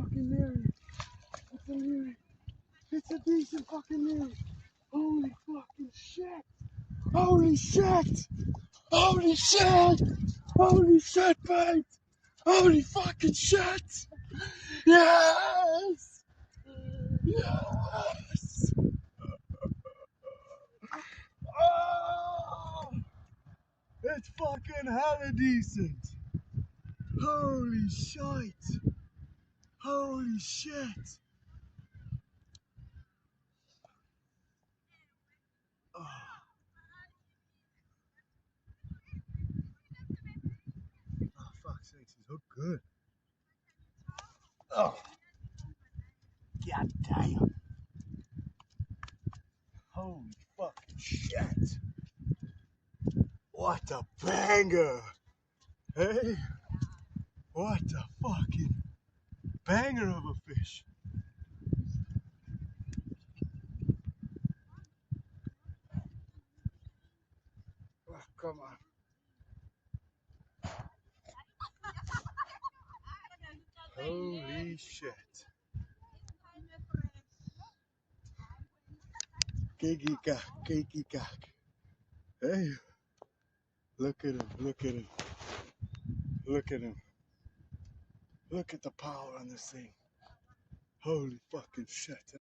fucking Leervis. It's a Leervis. It's a decent fucking Leervis. Holy fucking shit. Holy shit. Holy shit. Holy shit, mate. Holy fucking shit. Yes. Yes. Oh, it's fucking hella decent. Holy shit. Holy shit. Oh. Oh, fuck's sake, he's so good. Oh, god damn. Holy fucking shit. What a banger. Hey, what a fucking banger of a fish. Oh, come on. Holy shit. Kiki cock. Hey, look at him, look at him, look at him. Look at the power on this thing. Holy fucking shit.